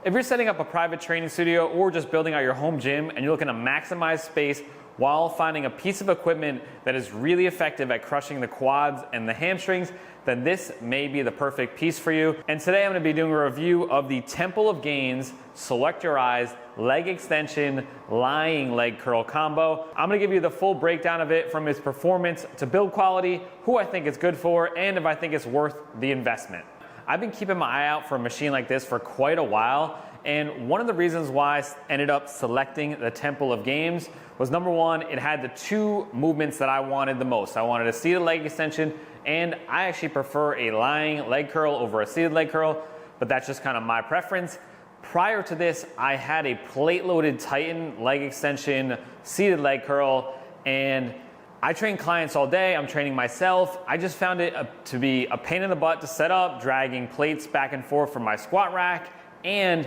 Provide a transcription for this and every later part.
If you're setting up a private training studio or just building out your home gym and you're looking to maximize space while finding a piece of equipment that is really effective at crushing the quads and the hamstrings, then this may be the perfect piece for you. And today I'm going to be doing a review of the Temple of Gainz Selectorized leg extension lying leg curl combo. I'm going to give you the full breakdown of it, from its performance to build quality, who I think it's good for, and if I think it's worth the investment. I've been keeping my eye out for a machine like this for quite a while, and one of the reasons why I ended up selecting the Temple of Gainz was, number one, it had the two movements that I wanted the most. I wanted a seated leg extension, and I actually prefer a lying leg curl over a seated leg curl, but that's just kind of my preference. Prior to this, I had a plate-loaded Titan leg extension seated leg curl, and I train clients all day, I'm training myself. I just found it to be a pain in the butt to set up, dragging plates back and forth from my squat rack, and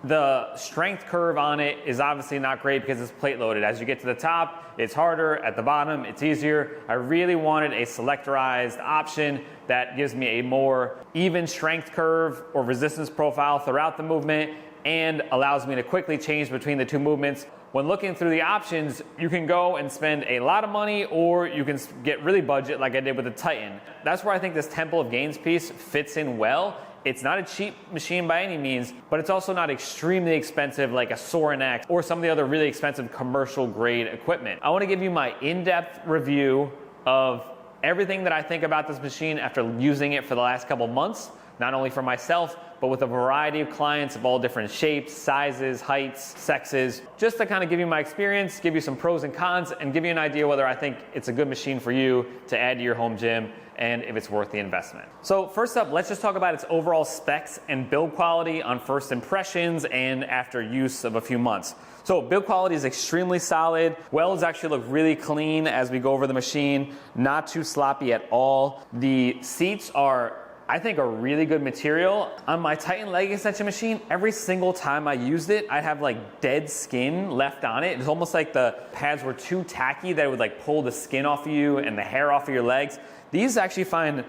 the strength curve on it is obviously not great because it's plate loaded. As you get to the top, it's harder. At the bottom, it's easier. I really wanted a selectorized option that gives me a more even strength curve or resistance profile throughout the movement and allows me to quickly change between the two movements. When looking through the options, you can go and spend a lot of money, or you can get really budget like I did with the Titan. That's where I think this Temple of Gainz piece fits in well. It's not a cheap machine by any means, but it's also not extremely expensive like a Soren X or some of the other really expensive commercial grade equipment. I want to give you my in-depth review of everything that I think about this machine after using it for the last couple months, not only for myself, but with a variety of clients of all different shapes, sizes, heights, sexes, just to kind of give you my experience, give you some pros and cons, and give you an idea whether I think it's a good machine for you to add to your home gym and if it's worth the investment. So first up, let's just talk about its overall specs and build quality on first impressions and after use of a few months. So build quality is extremely solid. Welds actually look really clean as we go over the machine, not too sloppy at all. The seats are, I think, a really good material. On my Titan leg extension machine, every single time I used it, I'd have like dead skin left on it. It's almost like the pads were too tacky that it would like pull the skin off of you and the hair off of your legs. These actually find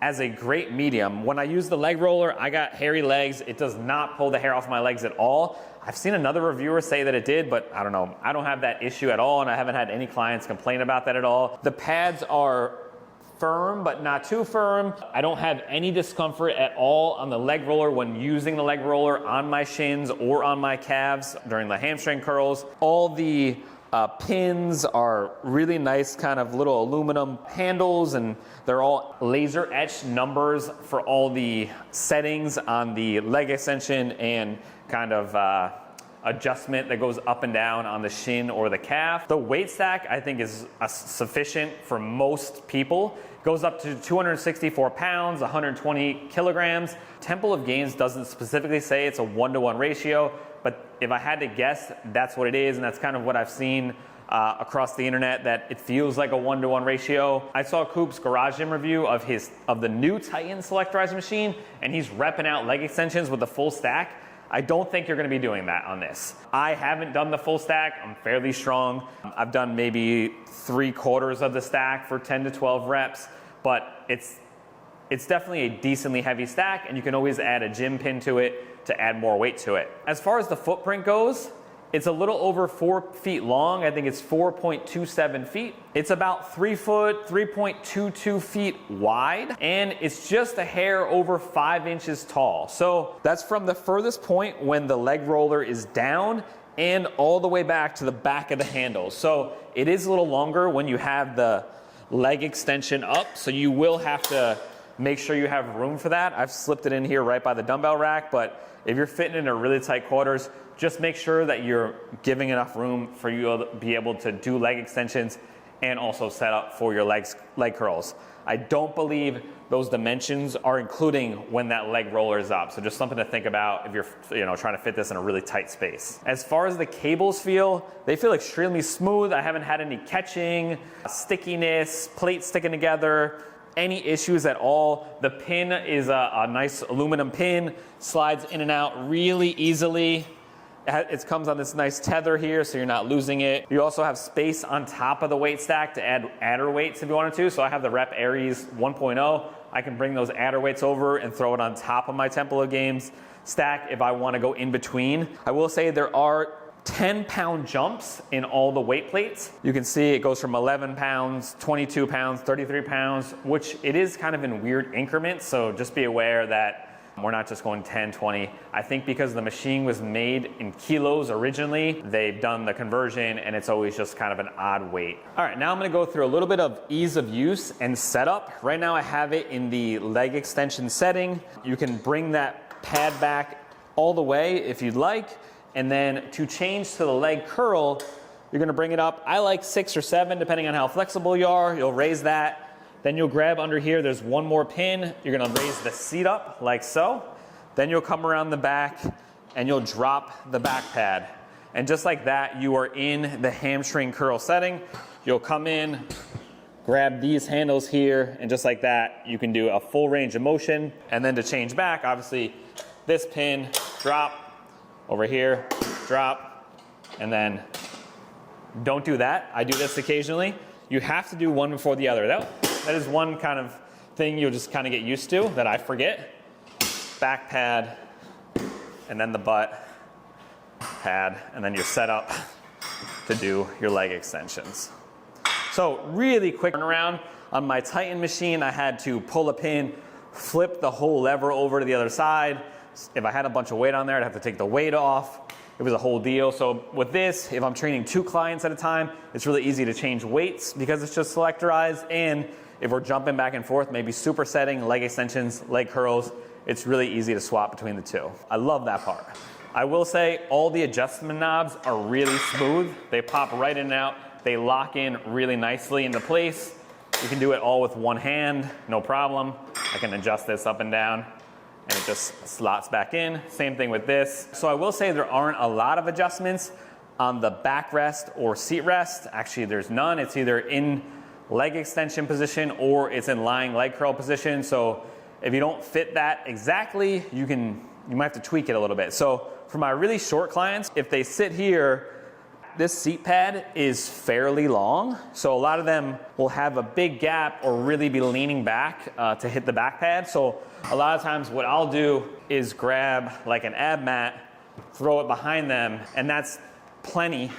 as a great medium. When I use the leg roller, I got hairy legs. It does not pull the hair off my legs at all. I've seen another reviewer say that it did, but I don't know. I don't have that issue at all, and I haven't had any clients complain about that at all. The pads are firm, but not too firm. I don't have any discomfort at all on the leg roller when using the leg roller on my shins or on my calves during the hamstring curls. All the pins are really nice, kind of little aluminum handles, and they're all laser etched numbers for all the settings on the leg extension and kind of adjustment that goes up and down on the shin or the calf. The weight stack, I think, is sufficient for most people. It goes up to 264 pounds, 120 kilograms. Temple of Gainz doesn't specifically say it's a 1-to-1 ratio, but if I had to guess, that's what it is, and that's kind of what I've seen across the internet, that it feels like a 1-to-1 ratio. I saw Coop's Garage Gym review of the new Titan Selectorized machine, and he's repping out leg extensions with the full stack. I don't think you're going to be doing that on this. I haven't done the full stack. I'm fairly strong. I've done maybe 3/4 of the stack for 10 to 12 reps, but it's definitely a decently heavy stack, and you can always add a gym pin to it to add more weight to it. As far as the footprint goes, it's a little over 4 feet long. I think it's 4.27 feet. It's about 3 foot, 3.22 feet wide, and it's just a hair over 5 inches tall. So that's from the furthest point when the leg roller is down and all the way back to the back of the handle. So it is a little longer when you have the leg extension up, so you will have to make sure you have room for that. I've slipped it in here right by the dumbbell rack, but if you're fitting in a really tight quarters, just make sure that you're giving enough room for you to be able to do leg extensions and also set up for your leg curls. I don't believe those dimensions are including when that leg roller is up. So just something to think about if you're trying to fit this in a really tight space. As far as the cables feel, they feel extremely smooth. I haven't had any catching, stickiness, plates sticking together, any issues at all. The pin is a nice aluminum pin, slides in and out really easily. It comes on this nice tether here, so you're not losing it. You also have space on top of the weight stack to add adder weights if you wanted to. So I have the Rep Aries 1.0. I can bring those adder weights over and throw it on top of my Temple of Gainz stack if I want to go in between. I will say there are 10-pound jumps in all the weight plates. You can see it goes from 11 pounds, 22 pounds, 33 pounds, which it is kind of in weird increments. So just be aware that we're not just going 10, 20. I think because the machine was made in kilos originally, they've done the conversion and it's always just kind of an odd weight. All right, now I'm gonna go through a little bit of ease of use and setup. Right now I have it in the leg extension setting. You can bring that pad back all the way if you'd like. And then to change to the leg curl, you're gonna bring it up. I like 6 or 7, depending on how flexible you are. You'll raise that. Then you'll grab under here, there's one more pin. You're gonna raise the seat up like so. Then you'll come around the back and you'll drop the back pad. And just like that, you are in the hamstring curl setting. You'll come in, grab these handles here, and just like that, you can do a full range of motion. And then to change back, obviously, this pin, drop, over here, drop, and then don't do that. I do this occasionally. You have to do one before the other. That is one kind of thing you'll just kind of get used to that I forget. Back pad, and then the butt pad, and then you're set up to do your leg extensions. So really quick turnaround. On my Titan machine, I had to pull a pin, flip the whole lever over to the other side. If I had a bunch of weight on there, I'd have to take the weight off. It was a whole deal. So with this, if I'm training 2 clients at a time, it's really easy to change weights because it's just selectorized. And if we're jumping back and forth, maybe supersetting, leg extensions, leg curls, it's really easy to swap between the two. I love that part. I will say all the adjustment knobs are really smooth. They pop right in and out. They lock in really nicely into place. You can do it all with one hand, no problem. I can adjust this up and down, and it just slots back in. Same thing with this. So I will say there aren't a lot of adjustments on the backrest or seat rest. Actually, there's none. It's either in leg extension position or it's in lying leg curl position. So if you don't fit that exactly, you might have to tweak it a little bit. So for my really short clients, if they sit here, this seat pad is fairly long. So a lot of them will have a big gap or really be leaning back to hit the back pad. So a lot of times what I'll do is grab like an ab mat, throw it behind them, and that's plenty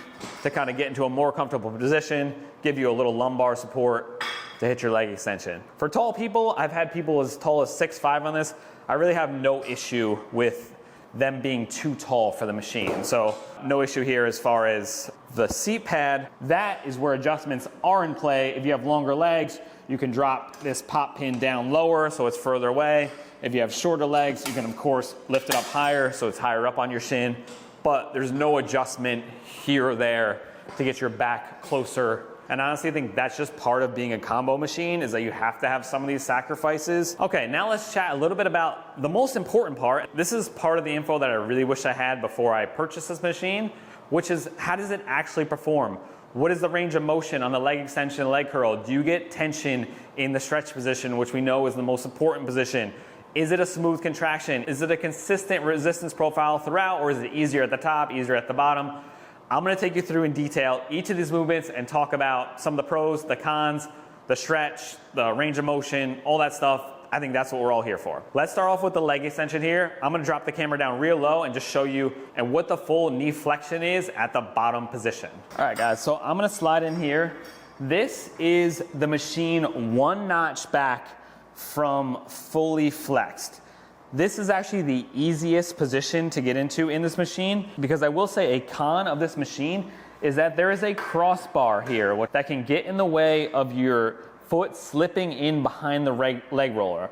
to kind of get into a more comfortable position, give you a little lumbar support to hit your leg extension. For tall people, I've had people as tall as 6'5" on this. I really have no issue with them being too tall for the machine. So no issue here as far as the seat pad. That is where adjustments are in play. If you have longer legs, you can drop this pop pin down lower so it's further away. If you have shorter legs, you can of course lift it up higher so it's higher up on your shin. But there's no adjustment here or there to get your back closer. And honestly, I think that's just part of being a combo machine, is that you have to have some of these sacrifices. Okay, now let's chat a little bit about the most important part. This is part of the info that I really wish I had before I purchased this machine, which is how does it actually perform? What is the range of motion on the leg extension, leg curl? Do you get tension in the stretch position, which we know is the most important position? Is it a smooth contraction? Is it a consistent resistance profile throughout, or is it easier at the top, easier at the bottom? I'm gonna take you through in detail each of these movements and talk about some of the pros, the cons, the stretch, the range of motion, all that stuff. I think that's what we're all here for. Let's start off with the leg extension here. I'm gonna drop the camera down real low and just show you and what the full knee flexion is at the bottom position. All right guys, so I'm gonna slide in here. This is the machine 1 notch back from fully flexed. This is actually the easiest position to get into in this machine, because I will say a con of this machine is that there is a crossbar here that can get in the way of your foot slipping in behind the leg roller.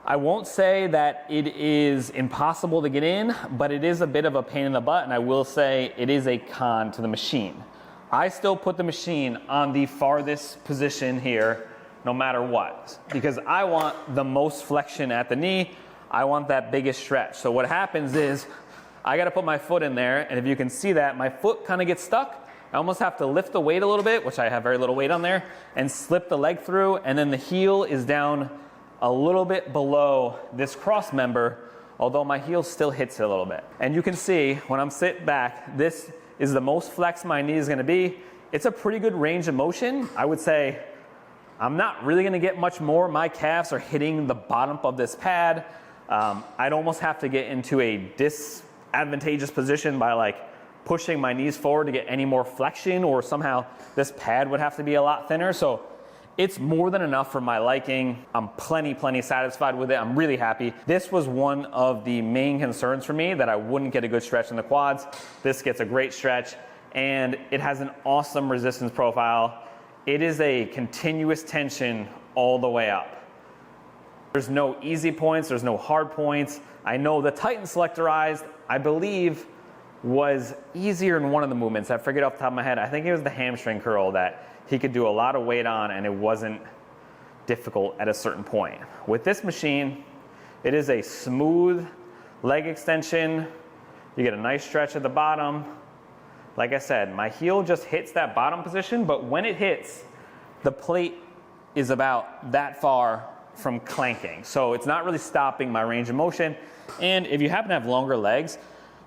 I won't say that it is impossible to get in, but it is a bit of a pain in the butt, and I will say it is a con to the machine. I still put the machine on the farthest position here, no matter what, because I want the most flexion at the knee. I want that biggest stretch. So what happens is I gotta put my foot in there, and if you can see that, my foot kind of gets stuck. I almost have to lift the weight a little bit, which I have very little weight on there, and slip the leg through, and then the heel is down a little bit below this cross member, although my heel still hits it a little bit. And you can see when I'm sitting back, this is the most flexed my knee is gonna be. It's a pretty good range of motion. I would say I'm not really gonna get much more. My calves are hitting the bottom of this pad. I'd almost have to get into a disadvantageous position by like pushing my knees forward to get any more flexion, or somehow this pad would have to be a lot thinner. So it's more than enough for my liking. I'm plenty satisfied with it. I'm really happy. This was one of the main concerns for me, that I wouldn't get a good stretch in the quads. This gets a great stretch, and it has an awesome resistance profile. It is a continuous tension all the way up. There's no easy points, there's no hard points. I know the Titan Selectorized, I believe, was easier in one of the movements. I forget off the top of my head. I think it was the hamstring curl that he could do a lot of weight on, and it wasn't difficult at a certain point. With this machine, it is a smooth leg extension. You get a nice stretch at the bottom. Like I said, my heel just hits that bottom position, but when it hits, the plate is about that far from clanking. So it's not really stopping my range of motion. And if you happen to have longer legs,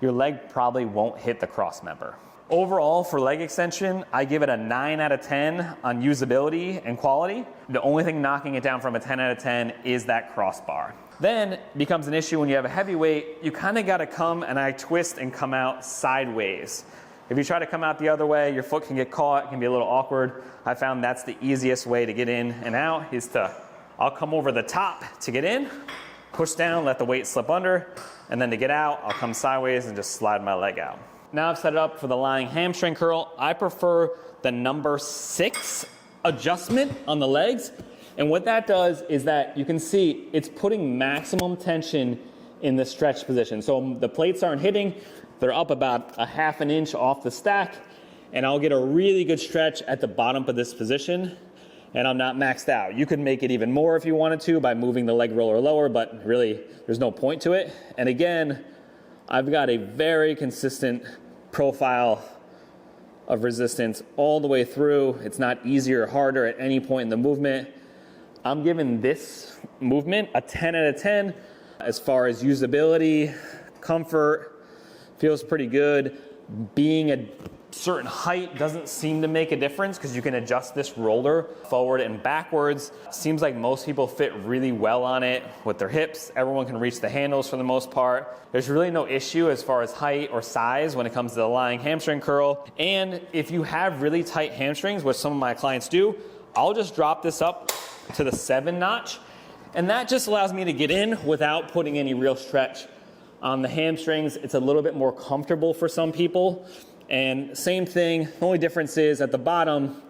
your leg probably won't hit the cross member. Overall, for leg extension, I give it a 9 out of 10 on usability and quality. The only thing knocking it down from a 10 out of 10 is that crossbar. Then becomes an issue when you have a heavy weight. You kind of got to come, and I twist and come out sideways. If you try to come out the other way, your foot can get caught, it can be a little awkward. I found that's the easiest way to get in and out, is I'll come over the top to get in, push down, let the weight slip under, and then to get out, I'll come sideways and just slide my leg out. Now I've set it up for the lying hamstring curl. I prefer the number 6 adjustment on the legs. And what that does is that you can see it's putting maximum tension in the stretch position. So the plates aren't hitting, they're up about a half an inch off the stack, and I'll get a really good stretch at the bottom of this position, and I'm not maxed out. You could make it even more if you wanted to by moving the leg roller lower, but really there's no point to it. And again, I've got a very consistent profile of resistance all the way through. It's not easier or harder at any point in the movement. I'm giving this movement a 10 out of 10 as far as usability, comfort, feels pretty good. Being a certain height doesn't seem to make a difference because you can adjust this roller forward and backwards. Seems like most people fit really well on it with their hips. Everyone can reach the handles for the most part. There's really no issue as far as height or size when it comes to the lying hamstring curl. And if you have really tight hamstrings, which some of my clients do, I'll just drop this up to the 7 notch. And that just allows me to get in without putting any real stretch on the hamstrings. It's a little bit more comfortable for some people. And same thing, the only difference is at the bottom,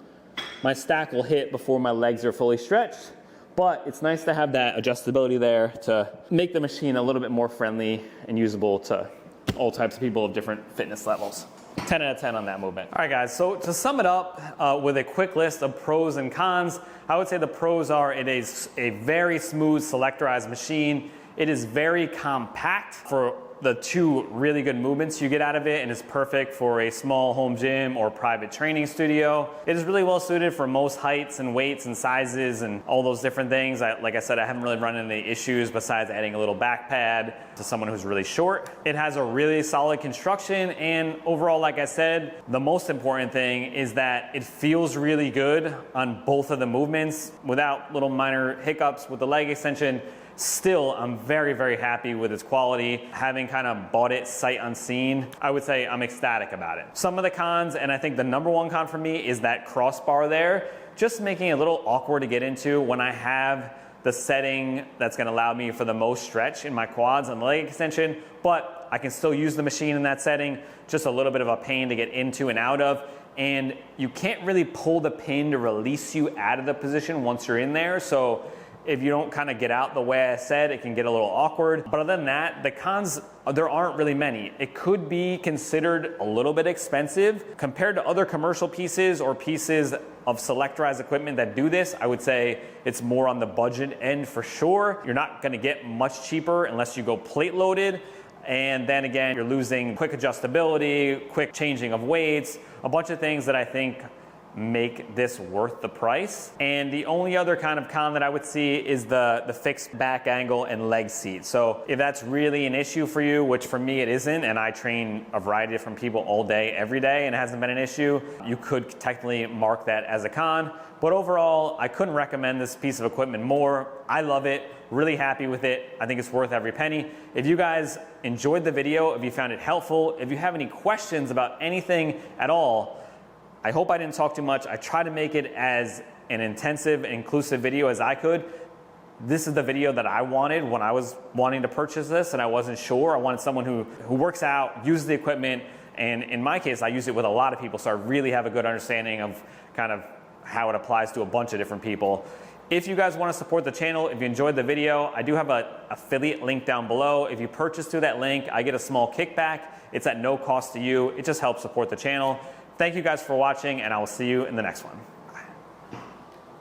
my stack will hit before my legs are fully stretched. But it's nice to have that adjustability there to make the machine a little bit more friendly and usable to all types of people of different fitness levels. 10 out of 10 on that movement. All right, guys, so to sum it up with a quick list of pros and cons, I would say the pros are it is a very smooth selectorized machine. It is very compact for the 2 really good movements you get out of it, and is perfect for a small home gym or private training studio. It is really well suited for most heights and weights and sizes and all those different things. Like I said, I haven't really run into any issues besides adding a little back pad to someone who's really short. It has a really solid construction, and overall, like I said, the most important thing is that it feels really good on both of the movements without little minor hiccups with the leg extension. Still, I'm very happy with its quality. Having kind of bought it sight unseen, I would say I'm ecstatic about it. Some of the cons, and I think the number 1 con for me, is that crossbar there, just making it a little awkward to get into when I have the setting that's gonna allow me for the most stretch in my quads and leg extension, but I can still use the machine in that setting, just a little bit of a pain to get into and out of. And you can't really pull the pin to release you out of the position once you're in there. So if you don't kind of get out the way I said, it can get a little awkward. But other than that, the cons, there aren't really many. It could be considered a little bit expensive. Compared to other commercial pieces or pieces of selectorized equipment that do this, I would say it's more on the budget end for sure. You're not gonna get much cheaper unless you go plate loaded. And then again, you're losing quick adjustability, quick changing of weights, a bunch of things that I think make this worth the price. And the only other kind of con that I would see is the fixed back angle and leg seat. So if that's really an issue for you, which for me it isn't, and I train a variety of different people all day, every day, and it hasn't been an issue, you could technically mark that as a con. But overall, I couldn't recommend this piece of equipment more. I love it, really happy with it. I think it's worth every penny. If you guys enjoyed the video, if you found it helpful, if you have any questions about anything at all, I hope I didn't talk too much. I tried to make it as an intensive, inclusive video as I could. This is the video that I wanted when I was wanting to purchase this and I wasn't sure. I wanted someone who works out, uses the equipment, and in my case, I use it with a lot of people, so I really have a good understanding of kind of how it applies to a bunch of different people. If you guys want to support the channel, if you enjoyed the video, I do have an affiliate link down below. If you purchase through that link, I get a small kickback. It's at no cost to you. It just helps support the channel. Thank you guys for watching, and I will see you in the next one.